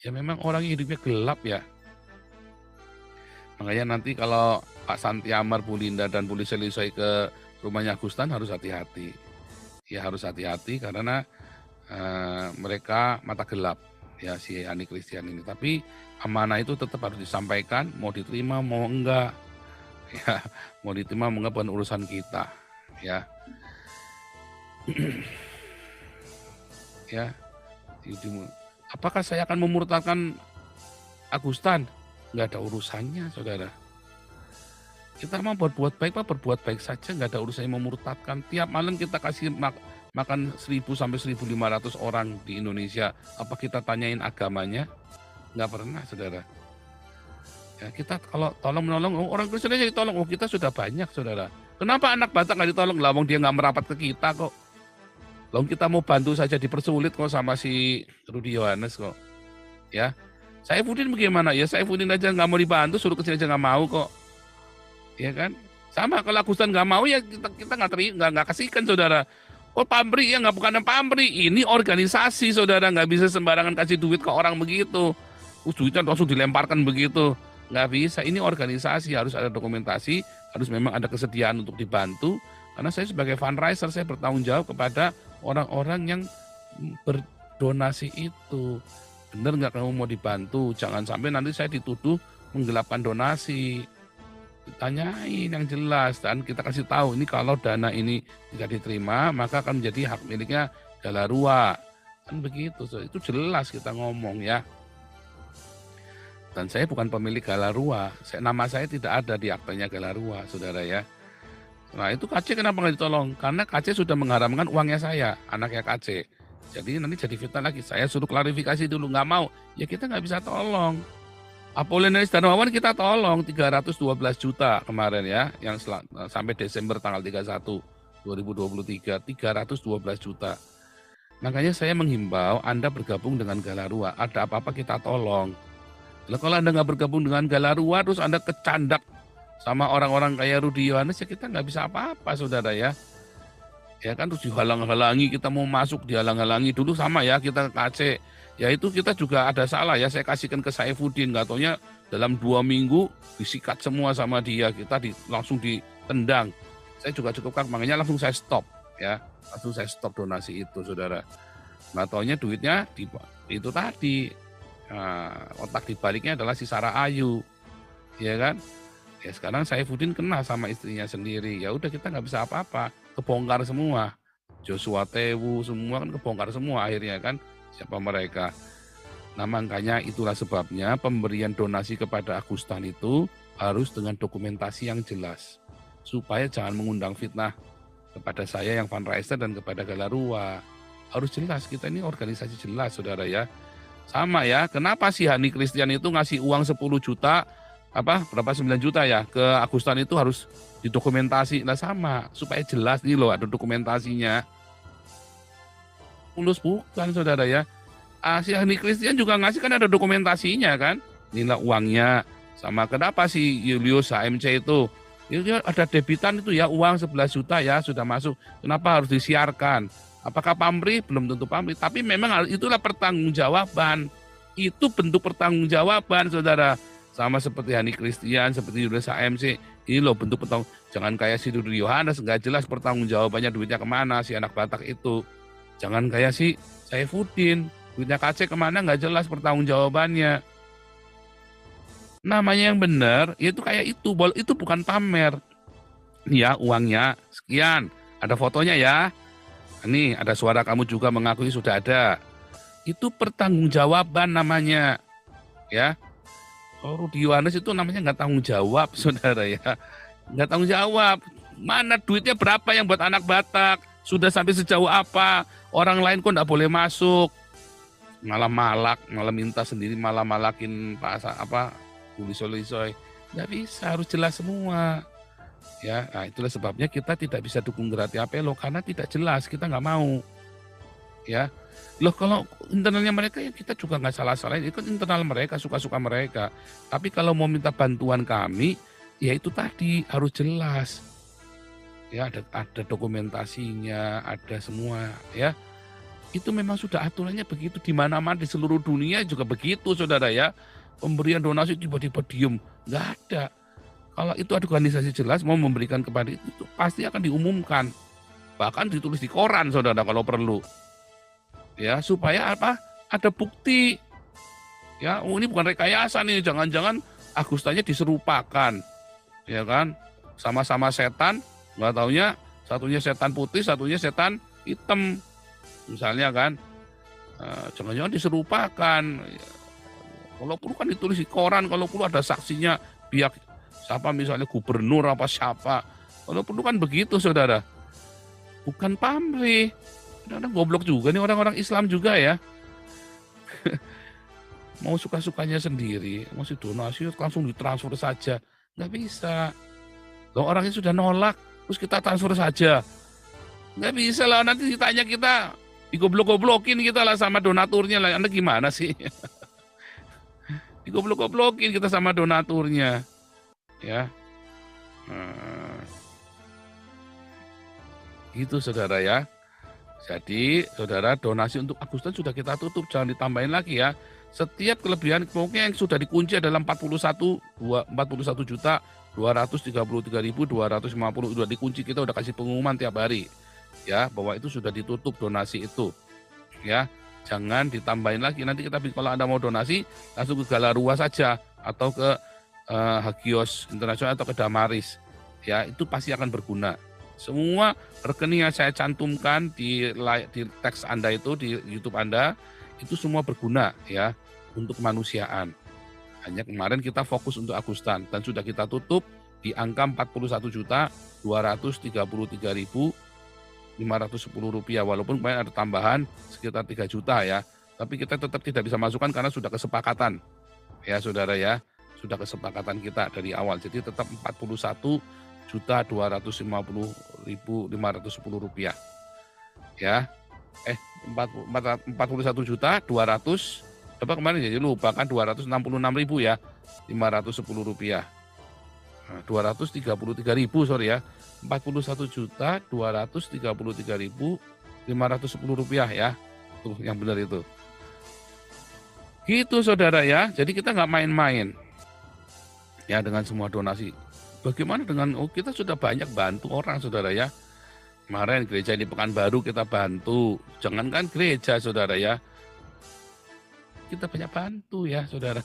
Ya memang orang hidupnya gelap ya. Makanya nanti kalau Pak Santi Amar, Bu Linda, dan Bu Lisa Lisoy ke rumahnya Gustan harus hati-hati. Ya harus hati-hati karena mereka mata gelap ya si Hani Christian ini. Tapi amanah itu tetap harus disampaikan, mau diterima mau enggak. Ya, mau diterima mau enggak bukan urusan kita. Ya. Ya. Apakah saya akan memurtadkan Agustan? Nggak ada urusannya, saudara. Kita mau berbuat baik, berbuat baik saja, nggak ada urusannya memurtadkan. Tiap malam kita kasih makan 1.000 sampai 1.500 orang di Indonesia. Apa kita tanyain agamanya? Nggak pernah, saudara. Ya, kita kalau tolong menolong, orang Kristen aja ditolong. Oh, kita sudah banyak, saudara. Kenapa anak Batak nggak ditolong? Lah, dia nggak merapat ke kita kok. Lalu kita mau bantu saja dipersulit kok sama si Rudy Yohanes kok. Ya, Saifuddin bagaimana? Ya Saifuddin aja nggak mau dibantu, suruh kesini aja nggak mau kok. Ya kan? Sama kalau Agustan nggak mau ya kita nggak kasihkan, saudara. Oh pamri ya nggak, bukan pamri, ini organisasi, saudara, nggak bisa sembarangan kasih duit ke orang begitu. Duitnya langsung dilemparkan begitu, nggak bisa. Ini organisasi, harus ada dokumentasi, harus memang ada kesediaan untuk dibantu. Karena saya sebagai fundraiser, saya bertanggung jawab kepada orang-orang yang berdonasi itu. Bener nggak kamu mau dibantu? Jangan sampai nanti saya dituduh menggelapkan donasi. Ditanyain yang jelas dan kita kasih tahu ini kalau dana ini tidak diterima maka akan menjadi hak miliknya Galarua. Kan begitu, itu jelas kita ngomong ya. Dan saya bukan pemilik Galarua, nama saya tidak ada di aktanya Galarua, saudara ya. Nah itu KC kenapa nggak ditolong? Karena KC sudah mengharamkan uangnya saya, anaknya KC. Jadi nanti jadi fitnah lagi, saya suruh klarifikasi dulu, nggak mau, ya kita nggak bisa tolong. Apolinaris Darmawan kita tolong 312 juta kemarin ya, yang sampai Desember tanggal 31, 2023, 312 juta. Makanya saya menghimbau Anda bergabung dengan Galarua, ada apa-apa kita tolong. Nah, kalau Anda nggak bergabung dengan Galarua, terus Anda kecandak sama orang-orang kayak Rudy Yohanes, ya kita nggak bisa apa-apa, saudara ya. Ya kan, terus dihalang-halangi, kita mau masuk dihalang-halangi dulu sama ya, kita KC. Ya itu kita juga ada salah ya, saya kasihkan ke Saifuddin, nggak taunya dalam 2 minggu disikat semua sama dia, kita langsung ditendang. Saya juga cukup kaget, makanya langsung saya stop ya, langsung saya stop donasi itu, saudara. Nggak taunya duitnya itu tadi, otak dibaliknya adalah si Sarah Ayu, ya kan? Ya sekarang Saifuddin kena sama istrinya sendiri, ya udah kita nggak bisa apa-apa, kebongkar semua. Joshua Tewu semua kan kebongkar semua akhirnya kan, siapa mereka. Nah makanya itulah sebabnya pemberian donasi kepada Agustan itu harus dengan dokumentasi yang jelas. Supaya jangan mengundang fitnah kepada saya yang fundraiser dan kepada Galarua. Harus jelas, kita ini organisasi jelas, saudara ya. Sama ya, kenapa si Hani Christian itu ngasih uang 10 juta, berapa 9 juta ya ke Agustan itu harus didokumentasi. Nah sama, supaya jelas nih loh ada dokumentasinya. Mulus bukan, saudara ya. Si Hani Christian juga ngasih kan ada dokumentasinya kan. Inilah uangnya. Sama kenapa si Julius HMC itu ada debitan itu ya, uang 11 juta ya sudah masuk. Kenapa harus disiarkan? Apakah pamrih? Belum tentu pamrih. Tapi memang itulah pertanggungjawaban. Itu bentuk pertanggungjawaban, saudara. Sama seperti Hani Christian, seperti Julius HMC. Ini loh bentuk pertanggung. Jangan kayak si Rudy Yohanes, nggak jelas pertanggungjawabannya duitnya kemana si anak Batak itu. Jangan kayak si Saifuddin, duitnya KC kemana nggak jelas pertanggungjawabannya. Namanya yang benar, itu kayak itu bukan pamer. Ya uangnya sekian, ada fotonya ya. Nih ada suara kamu juga mengakui sudah ada. Itu pertanggungjawaban namanya, ya. Oh Rudy Yohanes itu namanya nggak tanggung jawab, saudara ya. Nggak tanggung jawab. Mana duitnya berapa yang buat anak Batak? Sudah sampai sejauh apa? Orang lain kok nggak boleh masuk. Malah minta sendiri, malah malakin Lisoy. Nggak bisa, harus jelas semua. Ya, nah itulah sebabnya kita tidak bisa dukung Gerati Apelo karena tidak jelas, kita nggak mau. Ya, loh kalau internalnya mereka ya kita juga nggak salah-salahin, itu internal mereka, suka-suka mereka. Tapi kalau mau minta bantuan kami, ya itu tadi harus jelas. Ya ada dokumentasinya, ada semua ya. Itu memang sudah aturannya begitu, di mana-mana di seluruh dunia juga begitu, saudara ya. Pemberian donasi tiba-tiba diem, nggak ada. Kalau itu organisasi jelas mau memberikan kepada itu pasti akan diumumkan. Bahkan ditulis di koran, saudara, kalau perlu. Ya, supaya apa? Ada bukti. Ya, oh ini bukan rekayasa nih, jangan-jangan Agustannya diserupakan. Ya kan? Sama-sama setan, nggak taunya satunya setan putih, satunya setan hitam. Misalnya kan, jangan-jangan diserupakan. Kalau perlu kan ditulis di koran, kalau perlu ada saksinya, pihak siapa misalnya gubernur apa siapa. Kalau perlu kan begitu, saudara. Bukan pamrih. Kadang-kadang goblok juga nih orang-orang Islam juga ya. Mau suka-sukanya sendiri, mau donasi langsung ditransfer saja. Nggak bisa. Loh, orangnya sudah nolak, terus kita transfer saja. Nggak bisa lah, nanti ditanya kita, digoblok-goblokin kita lah sama donaturnya lah. Anda gimana sih? Digoblok-goblokin kita sama donaturnya. Ya. Gitu, saudara ya. Jadi, saudara, donasi untuk Agustan sudah kita tutup, jangan ditambahin lagi ya. Setiap kelebihan pokoknya yang sudah dikunci adalah 41 juta 233.250 sudah dikunci, kita udah kasih pengumuman tiap hari ya bahwa itu sudah ditutup donasi itu ya. Jangan ditambahin lagi, nanti kita kalau Anda mau donasi langsung ke Galarua saja atau ke Hagios Internasional atau ke Damaris ya, itu pasti akan berguna. Semua rekening yang saya cantumkan di teks Anda itu, di YouTube Anda, itu semua berguna ya untuk kemanusiaan. Hanya kemarin kita fokus untuk Agustan dan sudah kita tutup di angka Rp41.233.510 walaupun kemarin ada tambahan sekitar 3 juta ya. Tapi kita tetap tidak bisa masukkan karena sudah kesepakatan ya, saudara ya. Sudah kesepakatan kita dari awal. Jadi tetap Rp41.250.510 ya. 41.200 coba kemarin jadi lupa kan, 266.000 ya, Rp510. 233.000 sorry ya, Rp41.233.510 ya, tuh yang benar itu. Gitu, saudara ya. Jadi kita nggak main-main ya dengan semua donasi. Bagaimana dengan kita sudah banyak bantu orang, saudara ya. Kemarin gereja di Pekanbaru kita bantu. Jangankan gereja, saudara ya. Kita banyak bantu ya, saudara.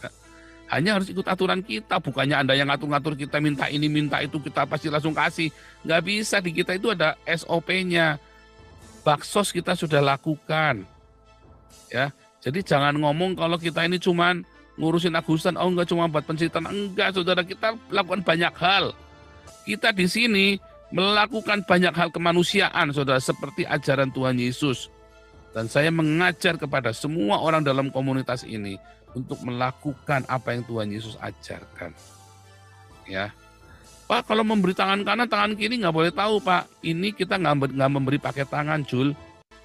Hanya harus ikut aturan kita. Bukannya Anda yang ngatur-ngatur kita minta ini, minta itu, kita pasti langsung kasih. Nggak bisa, di kita itu ada SOP-nya. Baksos kita sudah lakukan. Ya, jadi jangan ngomong kalau kita ini cuman ngurusin Agustan, oh enggak cuma buat pensitaan. Enggak, saudara, kita lakukan banyak hal. Kita di sini melakukan banyak hal kemanusiaan, saudara, seperti ajaran Tuhan Yesus. Dan saya mengajar kepada semua orang dalam komunitas ini untuk melakukan apa yang Tuhan Yesus ajarkan. Ya, Pak, kalau memberi tangan kanan, tangan kiri nggak boleh tahu, Pak. Ini kita nggak memberi pakai tangan, Jul.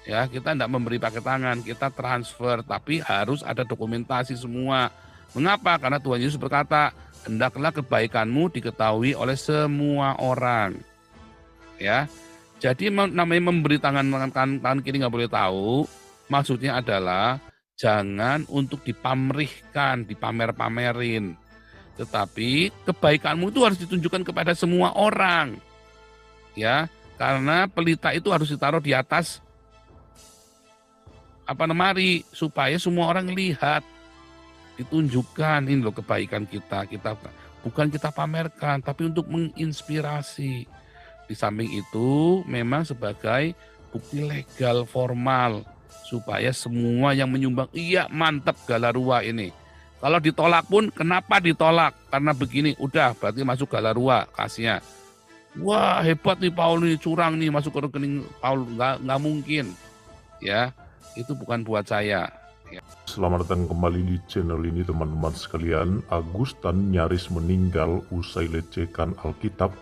Ya, kita nggak memberi pakai tangan, kita transfer, tapi harus ada dokumentasi semua. Mengapa? Karena Tuhan Yesus berkata, hendaklah kebaikanmu diketahui oleh semua orang. Ya, jadi namanya memberi tangan kiri nggak boleh tahu. Maksudnya adalah jangan untuk dipamrihkan, dipamer-pamerin. Tetapi kebaikanmu itu harus ditunjukkan kepada semua orang. Ya, karena pelita itu harus ditaruh di atas lemari supaya semua orang lihat. Ditunjukkan ini loh kebaikan kita. Kita bukan kita pamerkan, tapi untuk menginspirasi. Di samping itu memang sebagai bukti legal formal supaya semua yang menyumbang, iya mantap Galarua ini. Kalau ditolak pun kenapa ditolak? Karena begini, udah berarti masuk Galarua kasihnya. Wah hebat nih Paul nih, curang nih masuk ke rekening Paul, nggak mungkin. Ya, itu bukan buat saya. Ya. Selamat datang kembali di channel ini teman-teman sekalian. Agustan nyaris meninggal usai lecehkan Alkitab,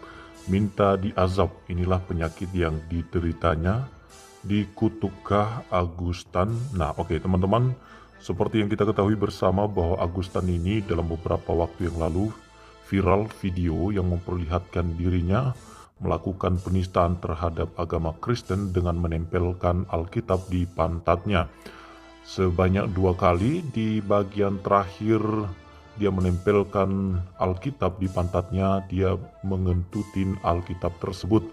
minta diazab. Inilah penyakit yang dideritanya. Dikutukkah Agustan? Nah oke, teman-teman, seperti yang kita ketahui bersama bahwa Agustan ini dalam beberapa waktu yang lalu viral video yang memperlihatkan dirinya melakukan penistaan terhadap agama Kristen dengan menempelkan Alkitab di pantatnya. Sebanyak 2 kali di bagian terakhir dia menempelkan Alkitab di pantatnya, dia mengentutin Alkitab tersebut.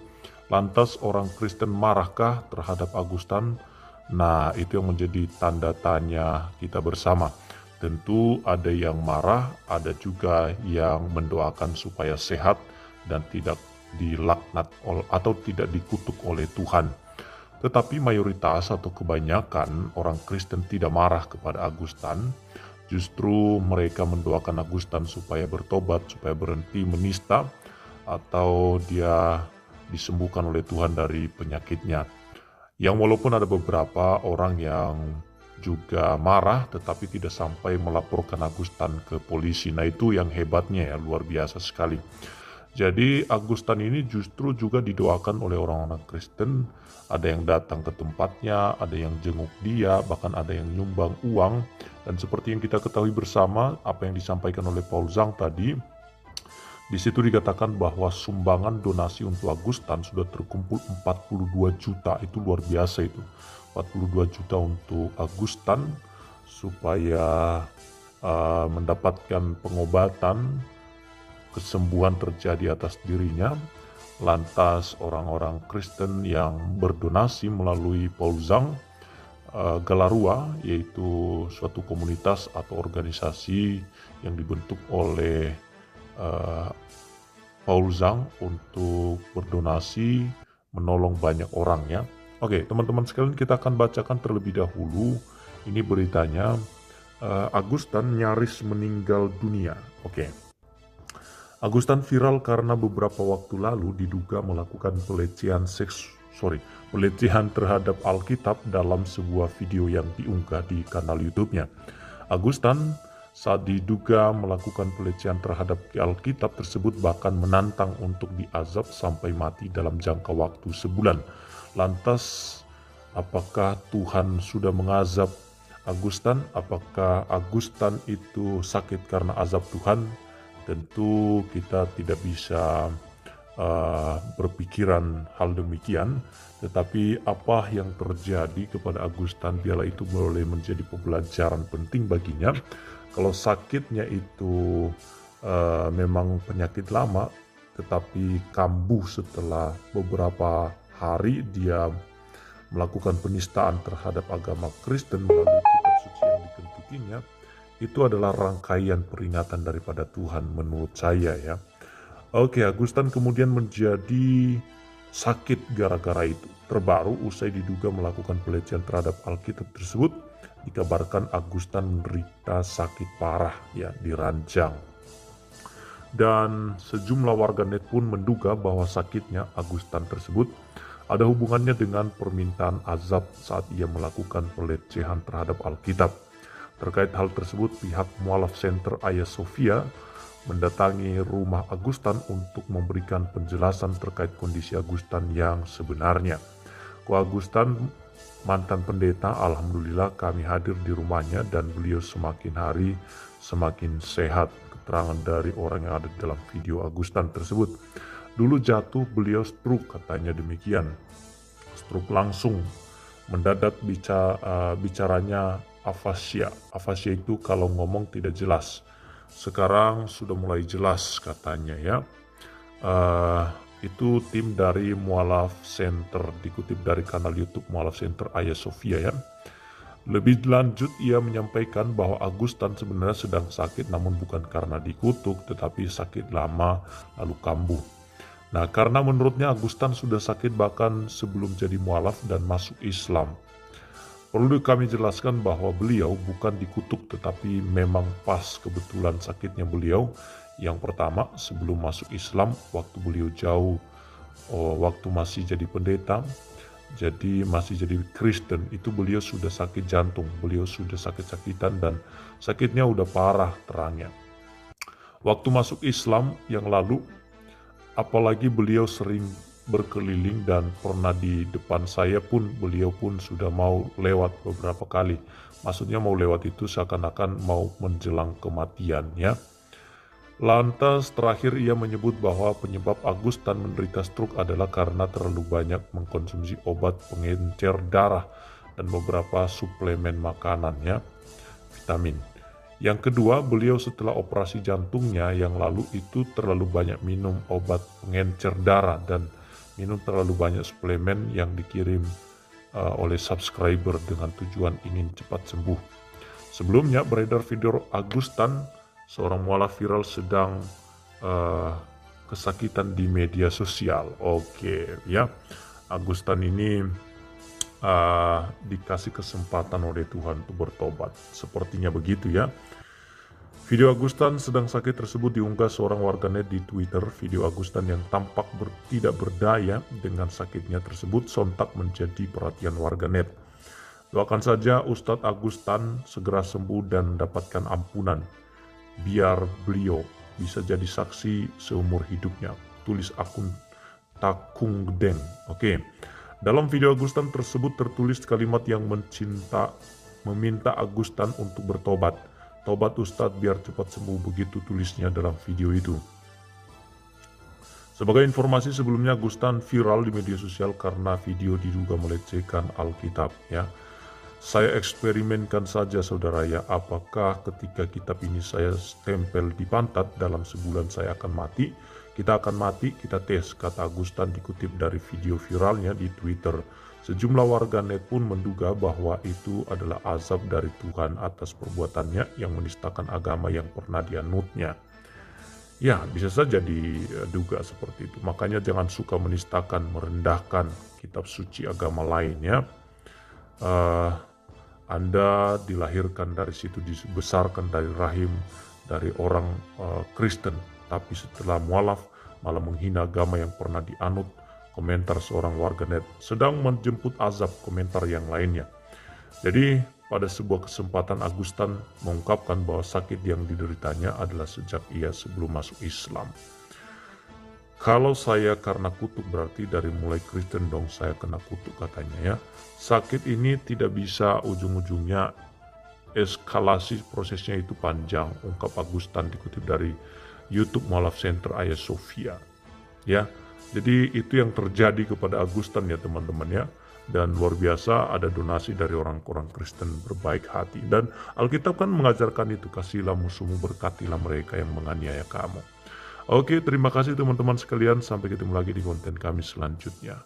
Lantas orang Kristen marahkah terhadap Augustan? Nah, itu yang menjadi tanda tanya kita bersama. Tentu ada yang marah, ada juga yang mendoakan supaya sehat dan tidak dilaknat atau tidak dikutuk oleh Tuhan. Tetapi mayoritas atau kebanyakan orang Kristen tidak marah kepada Augustan. Justru mereka mendoakan Augustan supaya bertobat, supaya berhenti menista, atau dia disembuhkan oleh Tuhan dari penyakitnya. Yang walaupun ada beberapa orang yang juga marah tetapi tidak sampai melaporkan Augustan ke polisi. Nah, itu yang hebatnya ya, luar biasa sekali. Jadi Augustan ini justru juga didoakan oleh orang-orang Kristen. Ada yang datang ke tempatnya, ada yang jenguk dia, bahkan ada yang nyumbang uang. Dan seperti yang kita ketahui bersama, apa yang disampaikan oleh Paul Zhang tadi, di situ dikatakan bahwa sumbangan donasi untuk Augustan sudah terkumpul 42 juta. Itu luar biasa itu. 42 juta untuk Augustan supaya mendapatkan pengobatan, kesembuhan terjadi atas dirinya. Lantas orang-orang Kristen yang berdonasi melalui Paul Zhang Galarua, yaitu suatu komunitas atau organisasi yang dibentuk oleh Paul Zhang untuk berdonasi menolong banyak orang ya. Oke, teman-teman sekalian, kita akan bacakan terlebih dahulu ini beritanya. Augustan nyaris meninggal dunia. Oke. Augustan viral karena beberapa waktu lalu diduga melakukan pelecehan terhadap Alkitab dalam sebuah video yang diunggah di kanal YouTube-nya. Augustan saat diduga melakukan pelecehan terhadap Alkitab tersebut bahkan menantang untuk diazab sampai mati dalam jangka waktu sebulan. Lantas, apakah Tuhan sudah mengazab Augustan? Apakah Augustan itu sakit karena azab Tuhan? Tentu kita tidak bisa berpikiran hal demikian, tetapi apa yang terjadi kepada Augustan biarlah itu boleh menjadi pembelajaran penting baginya. Kalau sakitnya itu memang penyakit lama, tetapi kambuh setelah beberapa hari dia melakukan penistaan terhadap agama Kristen melalui kitab suci yang dikentutinya, itu adalah rangkaian peringatan daripada Tuhan menurut saya ya. Oke, Augustan kemudian menjadi sakit gara-gara itu. Terbaru usai diduga melakukan pelecehan terhadap Alkitab tersebut, dikabarkan Augustan menderita sakit parah ya, diranjang. Dan sejumlah warganet pun menduga bahwa sakitnya Augustan tersebut ada hubungannya dengan permintaan azab saat ia melakukan pelecehan terhadap Alkitab. Terkait hal tersebut, pihak mualaf Center Hagia Sophia mendatangi rumah Augustan untuk memberikan penjelasan terkait kondisi Augustan yang sebenarnya. Ko Augustan, mantan pendeta, alhamdulillah kami hadir di rumahnya dan beliau semakin hari semakin sehat. Keterangan dari orang yang ada di dalam video Augustan tersebut. Dulu jatuh beliau stroke, katanya demikian. Stroke langsung, mendadak bicaranya afasia. Afasia itu kalau ngomong tidak jelas. Sekarang sudah mulai jelas katanya ya. Itu tim dari Mualaf Center, dikutip dari kanal YouTube Mualaf Center Hagia Sophia ya. Lebih lanjut ia menyampaikan bahwa Augustan sebenarnya sedang sakit namun bukan karena dikutuk tetapi sakit lama lalu kambuh. Nah, karena menurutnya Augustan sudah sakit bahkan sebelum jadi mualaf dan masuk Islam. Perlu kami jelaskan bahwa beliau bukan dikutuk tetapi memang pas kebetulan sakitnya beliau. Yang pertama, sebelum masuk Islam, waktu beliau jauh, waktu masih jadi pendeta, jadi masih jadi Kristen, itu beliau sudah sakit jantung, beliau sudah sakit-sakitan dan sakitnya udah parah terangnya. Waktu masuk Islam yang lalu, apalagi beliau sering berkeliling dan pernah di depan saya pun beliau pun sudah mau lewat beberapa kali. Maksudnya mau lewat itu seakan-akan mau menjelang kematian ya. Lantas terakhir ia menyebut bahwa penyebab Agustan menderita stroke adalah karena terlalu banyak mengkonsumsi obat pengencer darah dan beberapa suplemen makanannya, vitamin. Yang kedua, beliau setelah operasi jantungnya yang lalu itu terlalu banyak minum obat pengencer darah dan minum terlalu banyak suplemen yang dikirim oleh subscriber dengan tujuan ingin cepat sembuh. Sebelumnya beredar video Agustan, seorang mualaf viral sedang kesakitan di media sosial. Oke, ya. Agustan ini dikasih kesempatan oleh Tuhan untuk bertobat. Sepertinya begitu ya. Video Agustan sedang sakit tersebut diunggah seorang warganet di Twitter. Video Agustan yang tampak tidak berdaya dengan sakitnya tersebut sontak menjadi perhatian warganet. Doakan saja Ustadz Agustan segera sembuh dan mendapatkan ampunan, biar beliau bisa jadi saksi seumur hidupnya. Tulis akun Takung Gdeng. Oke. Dalam video Agustan tersebut tertulis kalimat yang meminta Agustan untuk bertobat. Tobat Ustadz biar cepat sembuh, begitu tulisnya dalam video itu. Sebagai informasi sebelumnya, Agustan viral di media sosial karena video diduga melecehkan Alkitab ya. Saya eksperimenkan saja saudara ya, apakah ketika kitab ini saya stempel di pantat dalam sebulan saya akan mati? Kita akan mati, kita tes, kata Agustan dikutip dari video viralnya di Twitter. Sejumlah warganet pun menduga bahwa itu adalah azab dari Tuhan atas perbuatannya yang menistakan agama yang pernah dianutnya. Ya, bisa saja diduga seperti itu. Makanya jangan suka menistakan, merendahkan kitab suci agama lain ya. Anda dilahirkan dari situ, dibesarkan dari rahim dari orang Kristen, tapi setelah mualaf malah menghina agama yang pernah dianut. Komentar seorang warganet sedang menjemput azab komentar yang lainnya. Jadi pada sebuah kesempatan Agustan mengungkapkan bahwa sakit yang dideritanya adalah sejak ia sebelum masuk Islam. Kalau saya karena kutuk berarti dari mulai Kristen dong saya kena kutuk, katanya ya. Sakit ini tidak bisa ujung-ujungnya, eskalasi prosesnya itu panjang, ungkap Agustan dikutip dari YouTube Mualaf Center Hagia Sophia. Ya, jadi itu yang terjadi kepada Agustan ya teman-teman ya. Dan luar biasa ada donasi dari orang-orang Kristen berbaik hati. Dan Alkitab kan mengajarkan itu, kasihilah musuhmu, berkatilah mereka yang menganiaya kamu. Oke, terima kasih teman-teman sekalian. Sampai ketemu lagi di konten kami selanjutnya.